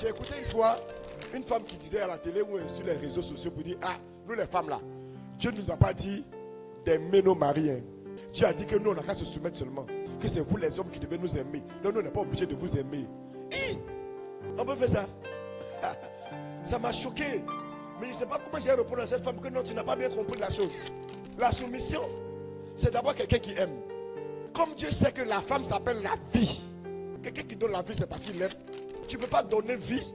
J'ai écouté une fois une femme qui disait à la télé ou sur les réseaux sociaux pour dire, ah, nous les femmes là, Dieu ne nous a pas dit d'aimer nos maris. Hein. Dieu a dit que nous on n'a qu'à se soumettre seulement. Que c'est vous les hommes qui devez nous aimer. Donc nous on n'est pas obligé de vous aimer. On peut faire ça. Ça m'a choqué. Mais je ne sais pas comment j'ai répondu à cette femme que non, tu n'as pas bien compris la chose. La soumission, c'est d'abord quelqu'un qui aime. Comme Dieu sait que la femme s'appelle la vie. Quelqu'un qui donne la vie, c'est parce qu'il aime. Tu ne peux pas donner vie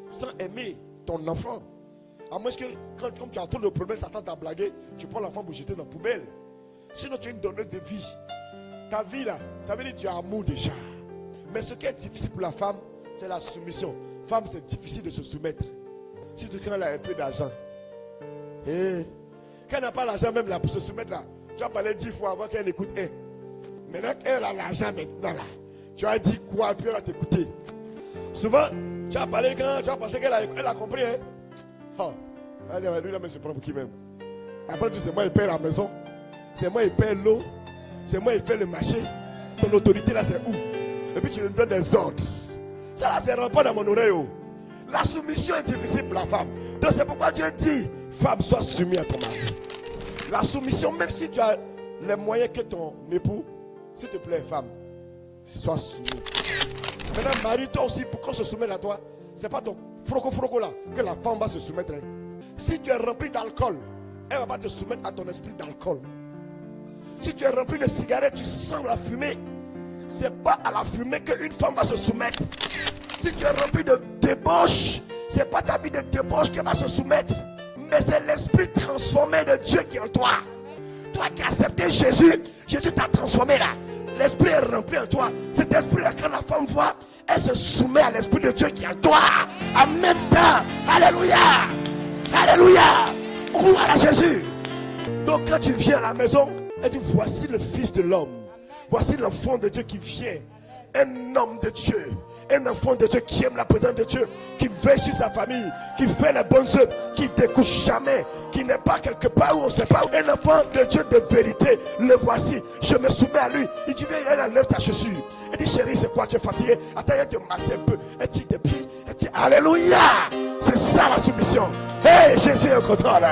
sans aimer ton enfant. À moins que, comme tu as trop de problèmes, Satan t'a blagué, tu prends l'enfant pour jeter dans la poubelle. Sinon, tu es une donneuse de vie. Ta vie là, ça veut dire que tu as amour déjà. Mais ce qui est difficile pour la femme, c'est la soumission. Femme, c'est difficile de se soumettre. Surtout quand elle a un peu d'argent. Et quand elle n'a pas l'argent même là pour se soumettre là, tu vas parler 10 fois avant qu'elle écoute un. Maintenant qu'elle a l'argent maintenant là, tu vas dire quoi et puis elle va t'écouter. Souvent, tu vas parler quand tu vas penser qu'elle a compris. Hein? Oh, lui là, mais je prends pour qui même. Après tout, c'est moi qui paye la maison. C'est moi qui paye l'eau. C'est moi qui fais le marché. Ton autorité là, c'est où? Et puis tu me donnes des ordres. Ça là, c'est rentre pas dans mon oreille. Oh. La soumission est difficile pour la femme. Donc c'est pourquoi Dieu dit, femme, sois soumise à ton mari. La soumission, même si tu as les moyens que ton époux, s'il te plaît, femme, sois soumise. Maintenant, mari, toi aussi, pour qu'on se soumette à toi, c'est pas ton froco là que la femme va se soumettre. Hein. Si tu es rempli d'alcool, elle ne va pas te soumettre à ton esprit d'alcool. Si tu es rempli de cigarettes, tu sens la fumée. C'est pas à la fumée qu'une femme va se soumettre. Si tu es rempli de débauche, c'est pas ta vie de débauche qui va se soumettre, mais c'est l'esprit transformé de Dieu qui est en toi. Toi qui as accepté Jésus, Jésus t'a transformé là. L'esprit est rempli en toi. Cet esprit là, quand la femme voit, elle se soumet à l'esprit de Dieu qui est en toi. En même temps, alléluia, alléluia, gloire à Jésus. Donc quand tu viens à la maison, elle dit, voici le Fils de l'homme. Voici l'enfant de Dieu qui vient. Un homme de Dieu. Un enfant de Dieu qui aime la présence de Dieu, qui veille sur sa famille, qui fait les bonnes œuvres, qui ne découche jamais, qui n'est pas quelque part où on ne sait pas. Un enfant de Dieu de vérité, le voici. Je me soumets à lui. Il dit, viens, elle enlève ta chaussure. Elle dit, chérie, c'est quoi, tu es fatigué? Attends, elle te masse un peu. Elle tire tes pieds. Elle dit, alléluia. C'est ça la soumission. Hey, Jésus est au contrôle.